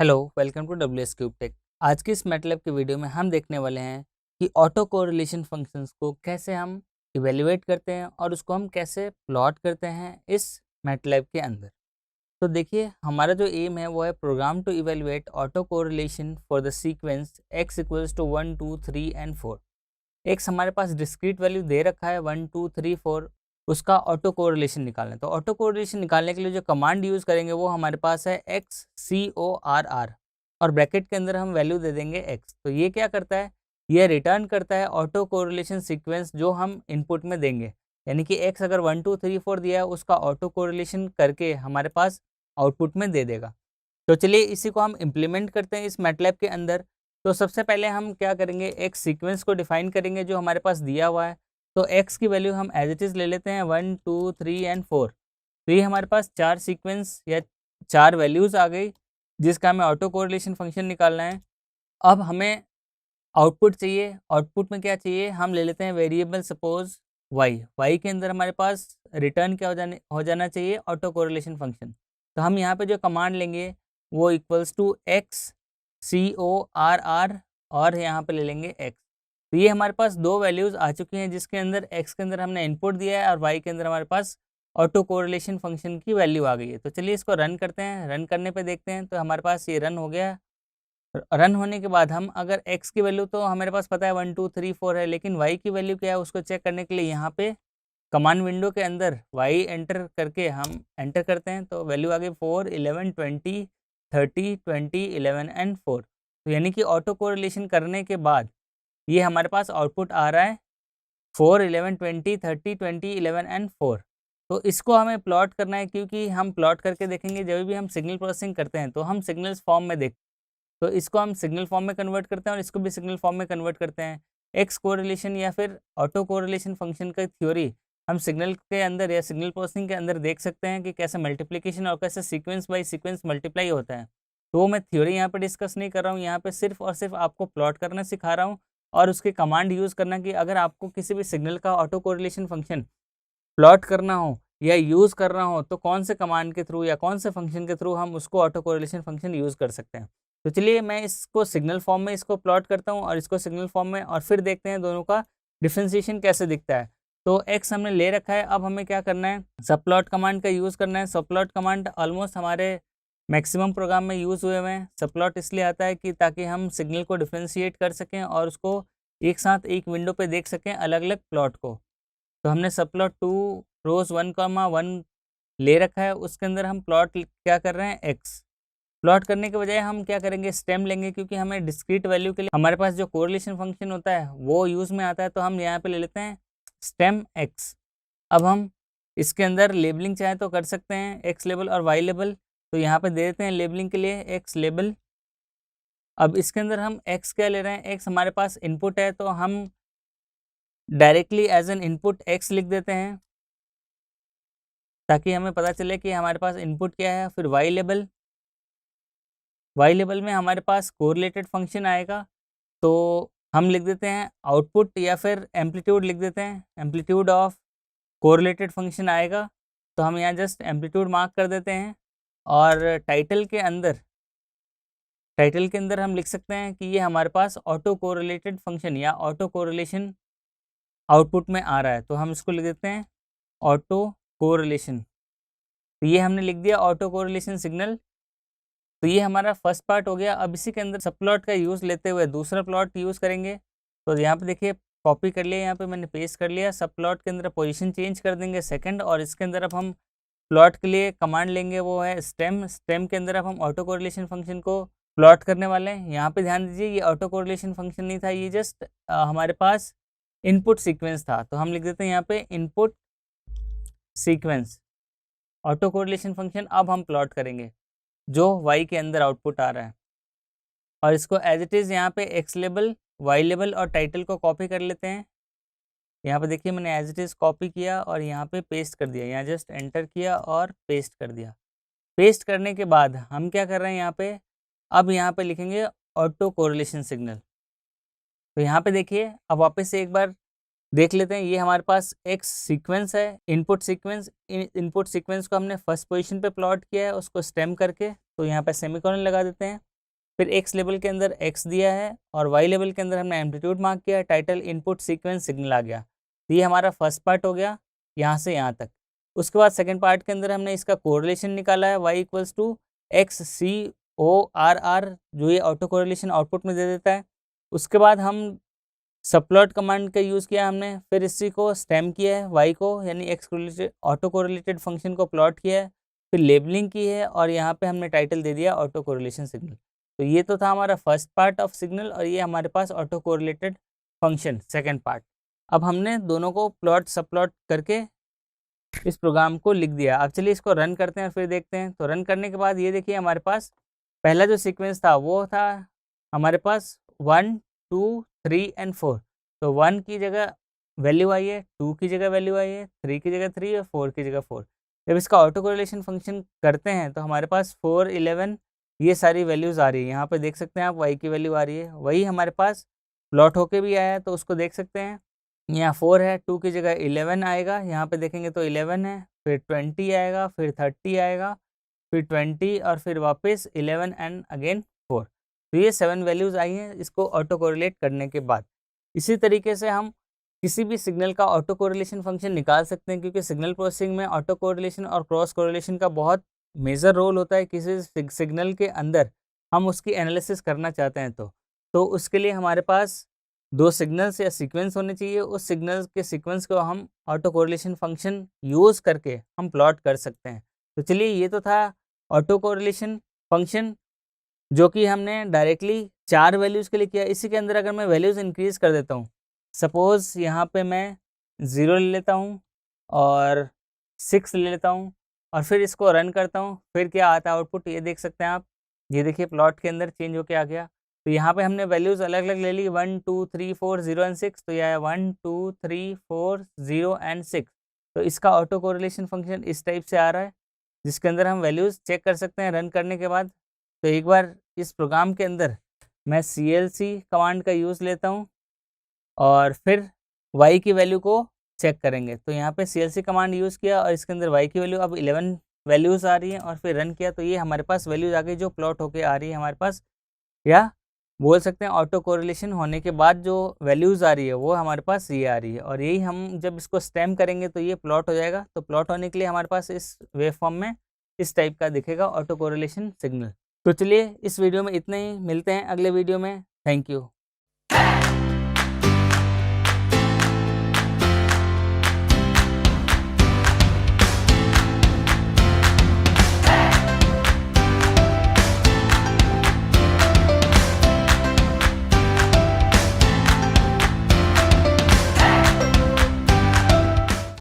Hello, welcome to WS Cube Tech. आज की इस मैटलैब के वीडियो में हम देखने वाले हैं कि ऑटो कोरिलेशन फंक्शंस को कैसे हम इवेल्युएट करते हैं और उसको हम कैसे प्लॉट करते हैं इस मैटलैब के अंदर। तो देखिए, हमारा जो एम है वो है program to evaluate auto correlation for the sequence x equals to 1 2 3 and 4। X हमारे पास डिस्क्रीट वैल्यू दे रखा है 1 2 3 4, उसका ऑटो कोरिलेशन निकालना है। तो ऑटो कोरिलेशन निकालने के लिए जो कमांड यूज़ करेंगे वो हमारे पास है x c o r r, और ब्रैकेट के अंदर हम वैल्यू दे देंगे एक्स। तो ये क्या करता है, ये रिटर्न करता है ऑटो कोरिलेशन सीक्वेंस जो हम इनपुट में देंगे। यानी कि एक्स अगर 1 2 3 4 दिया है, उसका ऑटो कोरिलेशन करके हमारे पास आउटपुट में दे देगा। तो चलिए इसी को हम इम्प्लीमेंट करते हैं इस मैटलैब के अंदर। तो सबसे पहले हम क्या करेंगे, एक सीक्वेंस को डिफाइन करेंगे जो हमारे पास दिया हुआ है। तो x की वैल्यू हम एज इट इज़ ले लेते हैं 1 2 3 एंड 4। तो ये हमारे पास चार सीक्वेंस या चार वैल्यूज़ आ गई जिसका हमें ऑटो कोरिलेशन फंक्शन निकालना है। अब हमें आउटपुट चाहिए। आउटपुट में क्या चाहिए, हम ले लेते हैं वेरिएबल सपोज y के अंदर हमारे पास रिटर्न क्या हो जाना चाहिए, ऑटो कोरिलेशन फंक्शन। तो हम यहाँ पे जो कमांड लेंगे वो equals to x c o r r, और यहाँ पे ले लेंगे x। तो ये हमारे पास दो वैल्यूज़ आ चुकी हैं जिसके अंदर x के अंदर हमने इनपुट दिया है और y के अंदर हमारे पास ऑटो कोरिलेशन फंक्शन की वैल्यू आ गई है। तो चलिए इसको रन करते हैं। रन करने पे देखते हैं, तो हमारे पास ये रन हो गया। रन होने के बाद हम अगर x की वैल्यू तो हमारे पास पता है 1 2 3 4 है, लेकिन y की वैल्यू क्या है उसको चेक करने के लिए यहाँ पे कमांड विंडो के अंदर y एंटर करके हम एंटर करते हैं। तो वैल्यू आ गई 4 11 20 30 20 11 एंड 4। तो यानी कि ऑटो कोरिलेशन करने के बाद ये हमारे पास आउटपुट आ रहा है 4 11 20 30 20 11 एंड 4। तो इसको हमें प्लॉट करना है, क्योंकि हम प्लॉट करके देखेंगे जब भी हम सिग्नल प्रोसेसिंग करते हैं तो हम सिग्नल्स फॉर्म में देख, तो इसको हम सिग्नल फॉर्म में कन्वर्ट करते हैं और इसको भी सिग्नल फॉर्म में कन्वर्ट करते हैं। एक्स कोरिलेशन या फिर ऑटो कोरिलेशन फंक्शन का थ्योरी हम सिग्नल के अंदर या सिग्नल प्रोसेसिंग के अंदर देख सकते हैं कि कैसे मल्टीप्लिकेशन और कैसे सीक्वेंस बाय सीक्वेंस मल्टीप्लाई होता है। तो वो मैं थ्योरी यहाँ पे डिस्कस नहीं कर रहा हूँ, यहाँ पे सिर्फ और सिर्फ आपको प्लॉट करना सिखा रहा हूँ और उसके कमांड यूज़ करना कि अगर आपको किसी भी सिग्नल का ऑटो कोरिलेशन फंक्शन प्लॉट करना हो या यूज़ करना हो तो कौन से कमांड के थ्रू या कौन से फंक्शन के थ्रू हम उसको ऑटो कोरिलेशन फंक्शन यूज़ कर सकते हैं। तो चलिए मैं इसको सिग्नल फॉर्म में इसको प्लॉट करता हूँ और इसको सिग्नल फॉर्म में, और फिर देखते हैं दोनों का डिफ्रेंसिएशन कैसे दिखता है। तो एक्स हमने ले रखा है, अब हमें क्या करना है, सब प्लॉट कमांड का यूज़ करना है। सब प्लॉट कमांड ऑलमोस्ट हमारे मैक्सिमम प्रोग्राम में यूज़ हुए हुए हैं। सब प्लॉट इसलिए आता है कि ताकि हम सिग्नल को डिफ्रेंशिएट कर सकें और उसको एक साथ एक विंडो पे देख सकें अलग अलग प्लॉट को। तो हमने सब प्लॉट 2 रोज 1,1 ले रखा है, उसके अंदर हम प्लॉट क्या कर रहे हैं, एक्स। प्लॉट करने के बजाय हम क्या करेंगे, स्टेम लेंगे, क्योंकि हमें डिस्क्रीट वैल्यू के लिए हमारे पास जो कोरिलेशन फंक्शन होता है वो यूज़ में आता है। तो हम यहाँ पे ले लेते हैं स्टेम एक्स। अब हम इसके अंदर लेबलिंग चाहे तो कर सकते हैं, एक्स लेबल और वाई लेबल। तो यहाँ पे दे देते हैं लेबलिंग के लिए एक्स लेबल। अब इसके अंदर हम एक्स क्या ले रहे हैं, एक्स हमारे पास इनपुट है, तो हम directly as an input x लिख देते हैं ताकि हमें पता चले कि हमारे पास इनपुट क्या है। फिर वाई लेबल, वाई लेबल में हमारे पास कोरिलेटेड फंक्शन आएगा, तो हम लिख देते हैं आउटपुट या फिर एम्पलीट्यूड लिख देते हैं, एम्पलीट्यूड ऑफ कोरिलेटेड फंक्शन आएगा। तो हम यहाँ जस्ट एम्पलीट्यूड मार्क कर देते हैं। और टाइटल के अंदर हम लिख सकते हैं कि ये हमारे पास ऑटो कोरिलेटेड फंक्शन या ऑटो कोरिलेशन आउटपुट में आ रहा है। तो हम इसको लिख देते हैं ऑटो कोरिलेशन। तो ये हमने लिख दिया ऑटो कोरिलेशन सिग्नल। तो ये हमारा फर्स्ट पार्ट हो गया। अब इसी के अंदर सब प्लॉट का यूज़ लेते हुए दूसरा प्लॉट यूज़ करेंगे। तो यहाँ पे देखिए कॉपी कर लिया, यहाँ पे मैंने पेस्ट कर लिया। सब प्लॉट के अंदर पोजीशन चेंज कर देंगे सेकंड, और इसके अंदर अब हम प्लॉट के लिए कमांड लेंगे वो है स्टेम। स्टेम के अंदर अब हम ऑटो कोरिलेशन फंक्शन को प्लॉट करने वाले हैं। यहाँ पे ध्यान दीजिए ये ऑटो कोरिलेशन फंक्शन नहीं था, ये जस्ट हमारे पास इनपुट सीक्वेंस था। तो हम लिख देते हैं यहाँ पे input sequence auto correlation function. अब हम प्लॉट करेंगे जो y के अंदर आउटपुट आ रहा है, और इसको एज इट इज़ यहाँ पे एक्स लेबल, वाई लेबल और टाइटल को कॉपी कर लेते हैं। यहाँ पे देखिए मैंने एज इट इज़ कॉपी किया और यहाँ पे पेस्ट कर दिया, यहाँ जस्ट एंटर किया और पेस्ट कर दिया। पेस्ट करने के बाद हम क्या कर रहे हैं यहाँ पे, अब यहाँ पे लिखेंगे ऑटो कोरिलेशन सिग्नल। तो यहाँ पे देखिए अब वापस से एक बार देख लेते हैं, ये हमारे पास एक सीक्वेंस है, इनपुट सीक्वेंस। इनपुट सीक्वेंस को हमने फर्स्ट पोजीशन पे प्लॉट किया है उसको स्टेम करके। तो यहाँ पे सेमीकोलन लगा देते हैं। फिर एक्स लेवल के अंदर एक्स दिया है और वाई लेवल के अंदर हमने एम्पलीट्यूड मार्क किया, टाइटल इनपुट सीक्वेंस सिग्नल आ गया। तो ये हमारा फर्स्ट पार्ट हो गया यहाँ से यहाँ तक। उसके बाद सेकेंड पार्ट के अंदर हमने इसका कोरिलेशन निकाला है, y equals to x c o r r, जो ये ऑटो कोरिलेशन आउटपुट में दे देता है। उसके बाद हम सबप्लॉट कमांड का यूज़ किया हमने, फिर इसी को स्टेम किया है वाई को, यानी x correlated auto correlated function को प्लॉट किया है, फिर लेबलिंग की है और यहाँ पे हमने टाइटल दे दिया ऑटो कोरिलेशन सिग्नल। तो ये तो था हमारा फर्स्ट पार्ट ऑफ सिग्नल और ये हमारे पास auto correlated function second part. अब हमने दोनों को प्लॉट सब प्लॉट करके इस प्रोग्राम को लिख दिया। अब चलिए इसको रन करते हैं और फिर देखते हैं। तो रन करने के बाद ये देखिए हमारे पास पहला जो सीक्वेंस था वो था हमारे पास 1 2 3 एंड 4। तो 1 की जगह वैल्यू आई है, 2 की जगह वैल्यू आई है, 3 की जगह 3 और 4 की जगह 4। जब इसका ऑटो कोरिलेशन फंक्शन करते हैं तो हमारे पास 4 11 ये सारी वैल्यूज़ आ रही है। यहाँ पे देख सकते हैं आप वाई की वैल्यू आ रही है, वही हमारे पास प्लॉट होके भी आया है तो उसको देख सकते हैं। यहाँ 4 है, 2 की जगह 11 आएगा, यहाँ पे देखेंगे तो 11 है, फिर 20 आएगा, फिर 30 आएगा, फिर 20 और फिर वापस 11 एंड अगेन 4। तो ये 7 वैल्यूज़ आई हैं इसको ऑटो कोरिलेट करने के बाद। इसी तरीके से हम किसी भी सिग्नल का ऑटो कोरिलेशन फंक्शन निकाल सकते हैं, क्योंकि सिग्नल प्रोसेसिंग में ऑटो कोरिलेशन और क्रॉस कोरिलेशन का बहुत मेजर रोल होता है। किसी सिग्नल के अंदर हम उसकी एनालिसिस करना चाहते हैं तो उसके लिए हमारे पास 2 सिग्नल्स या सीक्वेंस होने चाहिए। उस सिग्नल के सीक्वेंस को हम ऑटो कोरिलेशन फंक्शन यूज़ करके हम प्लॉट कर सकते हैं। तो चलिए ये तो था ऑटो कोरिलेशन फंक्शन, जो कि हमने डायरेक्टली 4 वैल्यूज़ के लिए किया। इसी के अंदर अगर मैं वैल्यूज़ इंक्रीज़ कर देता हूँ, सपोज़ यहाँ पे मैं 0 ले लेता हूँ और 6 ले लेता हूँ और फिर इसको रन करता हूँ, फिर क्या आता है आउटपुट ये देख सकते हैं आप। ये देखिए प्लॉट के अंदर चेंज होके आ गया। तो यहाँ पे हमने वैल्यूज़ अलग-अलग ले ली, 1 2 3 4 0 एंड 6। तो ये आया 1 2 3 4 0 एंड 6। तो इसका ऑटो कोरिलेशन फंक्शन इस टाइप से आ रहा है, जिसके अंदर हम वैल्यूज़ चेक कर सकते हैं रन करने के बाद। तो एक बार इस प्रोग्राम के अंदर मैं CLC कमांड का यूज़ लेता हूँ और फिर y की वैल्यू को चेक करेंगे। तो यहाँ पे CLC कमांड यूज़ किया और इसके अंदर y की वैल्यू अब 11 वैल्यूज़ आ रही हैं और फिर रन किया तो ये हमारे पास वैल्यूज़ आ गई जो प्लॉट होके आ रही है हमारे पास, या बोल सकते हैं ऑटो कोरिलेशन होने के बाद जो वैल्यूज़ आ रही है वो हमारे पास ये आ रही है। और यही हम जब इसको स्टेम करेंगे तो ये प्लॉट हो जाएगा। तो प्लॉट होने के लिए हमारे पास इस वेव फॉर्म में इस टाइप का दिखेगा ऑटो कोरिलेशन सिग्नल। तो चलिए इस वीडियो में इतना ही, मिलते हैं अगले वीडियो में। Thank you.